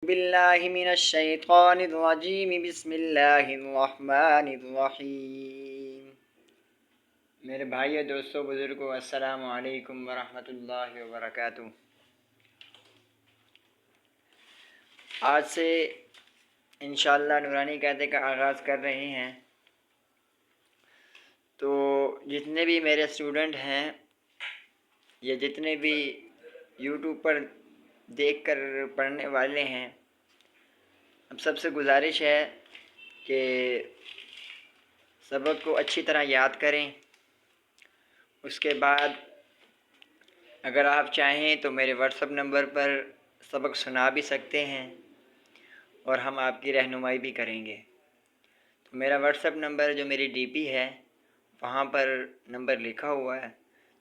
باللہ من الشیطان الرجیم بسم اللہ الرحمن الرحیم۔ میرے بھائیو، دوستو، بزرگو، السلام علیکم ورحمۃ اللہ وبرکاتہ۔ آج سے انشاءاللہ نورانی قاعدے کا آغاز کر رہے ہیں، تو جتنے بھی میرے اسٹوڈنٹ ہیں یا جتنے بھی یوٹیوب پر دیکھ کر پڑھنے والے ہیں، اب سب سے گزارش ہے کہ سبق کو اچھی طرح یاد کریں۔ اس کے بعد اگر آپ چاہیں تو میرے واٹس ایپ نمبر پر سبق سنا بھی سکتے ہیں اور ہم آپ کی رہنمائی بھی کریں گے۔ تو میرا واٹس ایپ نمبر جو میری ڈی پی ہے وہاں پر نمبر لکھا ہوا ہے،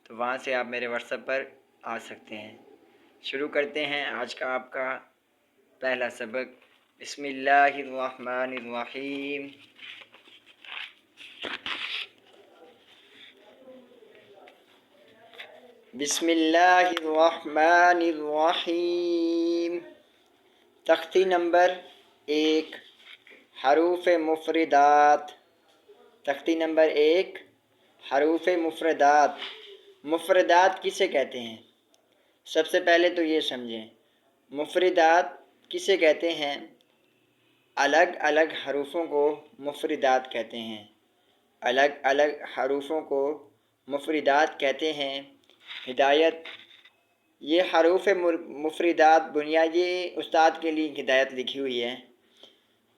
تو وہاں سے آپ میرے واٹس ایپ پر آ سکتے ہیں۔ شروع کرتے ہیں آج کا آپ کا پہلا سبق۔ بسم اللہ الرحمن الرحیم۔ بسم اللہ الرحمن الرحیم۔ تختی نمبر 1، حروف مفردات۔ تختی نمبر 1، حروف مفردات۔ مفردات کسے کہتے ہیں؟ سب سے پہلے تو یہ سمجھیں، مفردات کسے کہتے ہیں؟ الگ الگ حروفوں کو مفردات کہتے ہیں۔ الگ الگ حروفوں کو مفردات کہتے ہیں۔ ہدایت، یہ حروف مفردات بنیادی استاد کے لیے ہدایت لکھی ہوئی ہے۔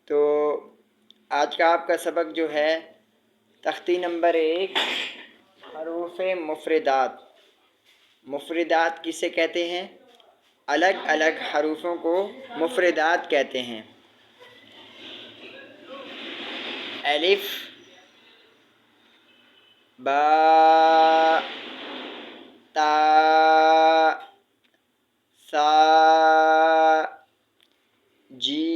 تو آج کا آپ کا سبق جو ہے تختی نمبر 1، حروف مفردات۔ مفردات کسے کہتے ہیں؟ الگ الگ حروفوں کو مفردات کہتے ہیں۔ الف، با، تا، سا، جیم۔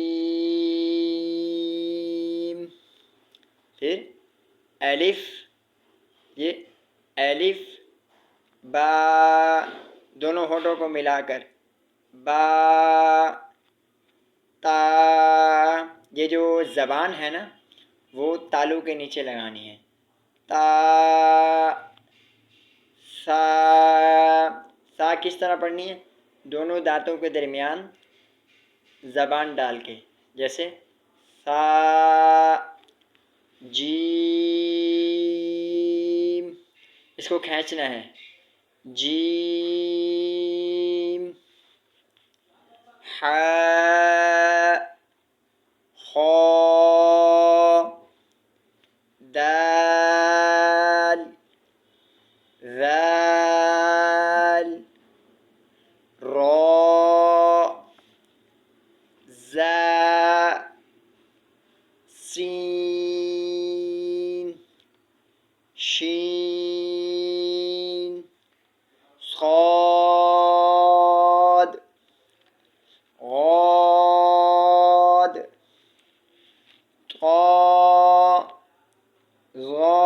پھر الف، یہ الف با، دونوں ہونٹوں کو ملا کر با، تا، یہ جو زبان ہے نا وہ تالو کے نیچے لگانی ہے۔ تا، سا، سا کس طرح پڑھنی ہے؟ دونوں دانتوں کے درمیان زبان ڈال کے، جیسے سا، جیم، اس کو کھینچنا ہے، جیم، ہا، خا، دال، ذال، را، زا، سین، شین، صاد، غاد، طا، ظا،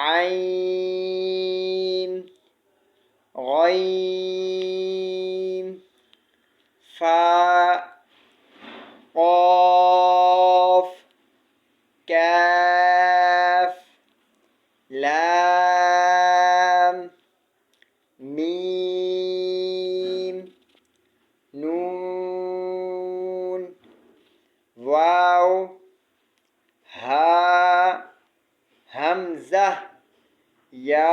عین، غین، فا، قاف، کاف، لام، میم، نون، واو، ہا، حمزہ، یا۔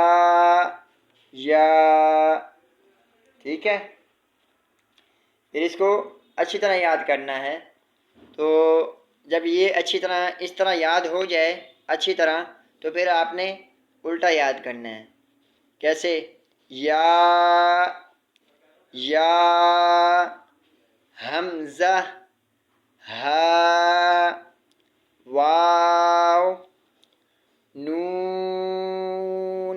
ٹھیک ہے، پھر اس کو اچھی طرح یاد کرنا ہے۔ تو جب یہ اچھی طرح اس طرح یاد ہو جائے اچھی طرح، تو پھر آپ نے الٹا یاد کرنا ہے۔ کیسے؟ یا، حمزہ، ہا، واو، نون،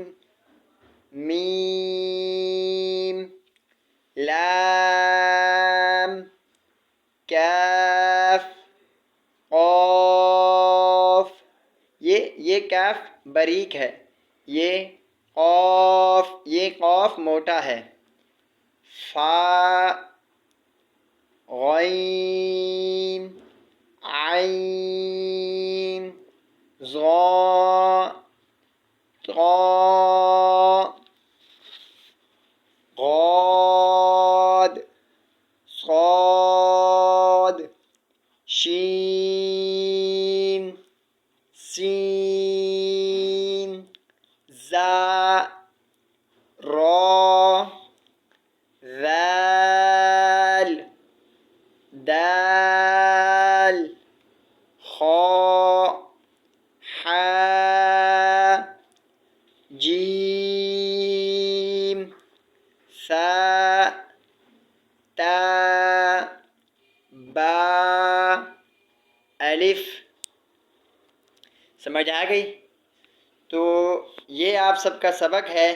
میم، لام، کاف، قاف۔ یہ کاف باریک ہے، یہ قاف موٹا ہے۔ فا، غین عین ظا طا غاد صاد شین سین زا را ذال دال خا حا جیم ثا تا با الف۔ سمجھ آ گئی؟ تو یہ آپ سب کا سبق ہے،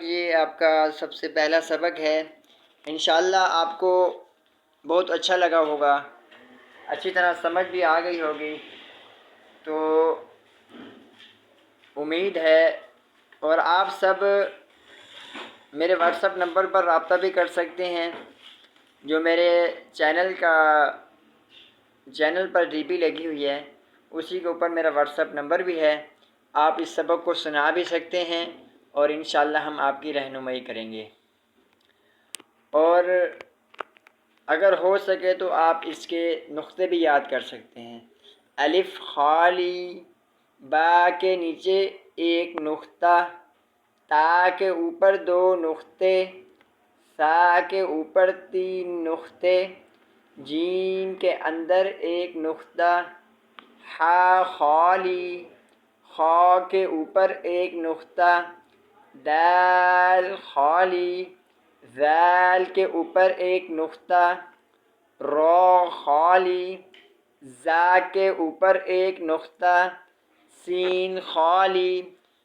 یہ آپ کا سب سے پہلا سبق ہے۔ انشاءاللہ آپ کو بہت اچھا لگا ہوگا، اچھی طرح سمجھ بھی آ گئی ہوگی، تو امید ہے۔ اور آپ سب میرے واٹس ایپ نمبر پر رابطہ بھی کر سکتے ہیں، جو میرے چینل پر ڈی پی لگی ہوئی ہے اسی کے اوپر میرا واٹس ایپ نمبر بھی ہے۔ آپ اس سبق کو سنا بھی سکتے ہیں اور انشاءاللہ ہم آپ کی رہنمائی کریں گے، اور اگر ہو سکے تو آپ اس کے نقطے بھی یاد کر سکتے ہیں۔ الف خالی، با کے نیچے ایک نقطہ، تا کے اوپر 2 نقطے، سا کے اوپر 3 نقطے، جیم کے اندر 1 نقطہ، حا خالی، خا کے اوپر 1 نقطہ، دال خالی، ذال کے اوپر 1 نقطہ، را خالی، زا کے اوپر 1 نقطہ، سین خالی،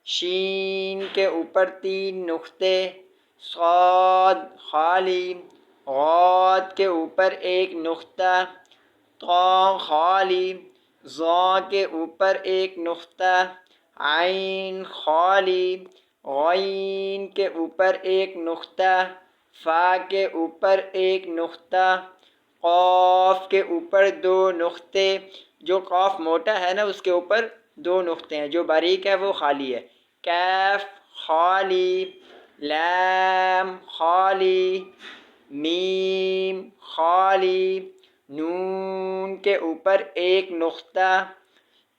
شین کے اوپر 3 نقطے، صاد خالی، غاد کے اوپر 1 نقطہ، طا خالی، ظا کے اوپر 1 نقطہ، عین خالی، غین کے اوپر 1 نقطہ، فا کے اوپر 1 نقطہ، قاف کے اوپر 2 نقطے، جو قاف موٹا ہے نا اس کے اوپر 2 نقطے ہیں، جو باریک ہے وہ خالی ہے، کاف خالی، لام خالی، میم خالی، نون کے اوپر 1 نقطہ،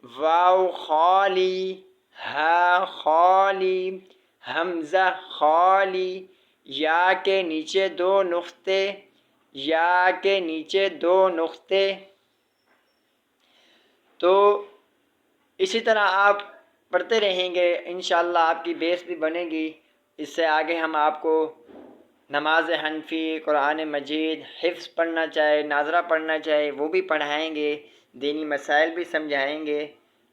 واو خالی، ہا خالی، حمزہ خالی، یا کے نیچے 2 نقطے، یا کے نیچے 2 نقطے۔ تو اسی طرح آپ پڑھتے رہیں گے، انشاءاللہ آپ کی بیس بھی بنے گی۔ اس سے آگے ہم آپ کو نماز حنفی، قرآن مجید، حفظ پڑھنا چاہے، ناظرہ پڑھنا چاہے وہ بھی پڑھائیں گے، دینی مسائل بھی سمجھائیں گے۔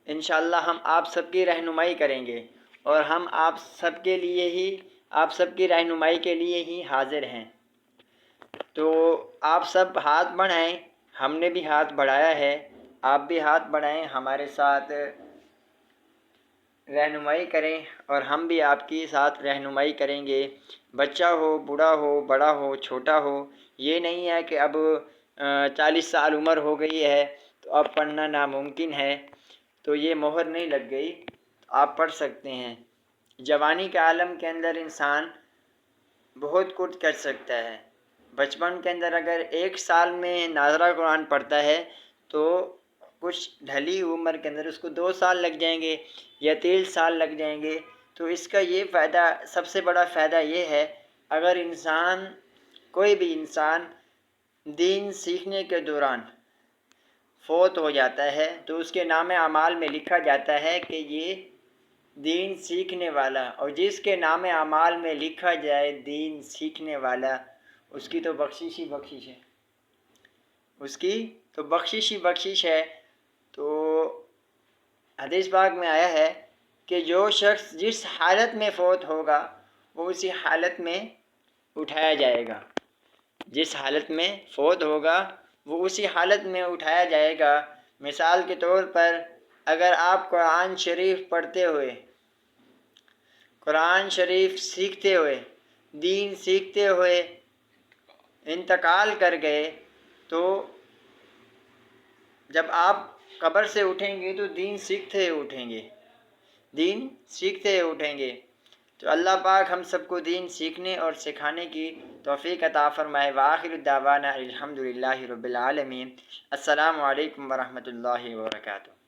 انشاءاللہ ہم آپ سب کی رہنمائی کریں گے، اور ہم آپ سب کی رہنمائی کے لیے ہی حاضر ہیں۔ تو آپ سب ہاتھ بڑھائیں، ہم نے بھی ہاتھ بڑھایا ہے، آپ بھی ہاتھ بڑھائیں، ہمارے ساتھ رہنمائی کریں، اور ہم بھی آپ کی ساتھ رہنمائی کریں گے۔ بچہ ہو، بوڑھا ہو، بڑا ہو، چھوٹا ہو، یہ نہیں ہے کہ اب 40 سال عمر ہو گئی ہے تو اب پڑھنا ناممکن ہے، تو یہ مہر نہیں لگ گئی، آپ پڑھ سکتے ہیں۔ جوانی کے عالم کے اندر انسان بہت کچھ کر سکتا ہے۔ بچپن کے اندر اگر 1 سال میں ناظرہ قرآن پڑھتا ہے تو کچھ ڈھلی عمر کے اندر اس کو 2 سال لگ جائیں گے یا 3 سال لگ جائیں گے۔ تو اس کا یہ فائدہ، سب سے بڑا فائدہ یہ ہے، اگر کوئی بھی انسان دین سیکھنے کے دوران فوت ہو جاتا ہے تو اس کے نام اعمال میں لکھا جاتا ہے کہ یہ دین سیکھنے والا، اور جس کے نام اعمال میں لکھا جائے دین سیکھنے والا، اس کی تو بخشش ہی بخشش ہے، اس کی تو بخشش ہی بخشش ہے۔ تو حدیث پاک میں آیا ہے کہ جو شخص جس حالت میں فوت ہوگا وہ اسی حالت میں اٹھایا جائے گا، جس حالت میں فوت ہوگا وہ اسی حالت میں اٹھایا جائے گا۔ مثال کے طور پر اگر آپ قرآن شریف پڑھتے ہوئے، قرآن شریف سیکھتے ہوئے، دین سیکھتے ہوئے انتقال کر گئے تو جب آپ قبر سے اٹھیں گے تو دین سیکھتے اٹھیں گے، دین سیکھتے اٹھیں گے۔ تو اللہ پاک ہم سب کو دین سیکھنے اور سکھانے کی توفیق عطا فرمائے۔ وآخر دعوانا الحمدللہ رب العالمین۔ السلام علیکم ورحمۃ اللہ وبرکاتہ۔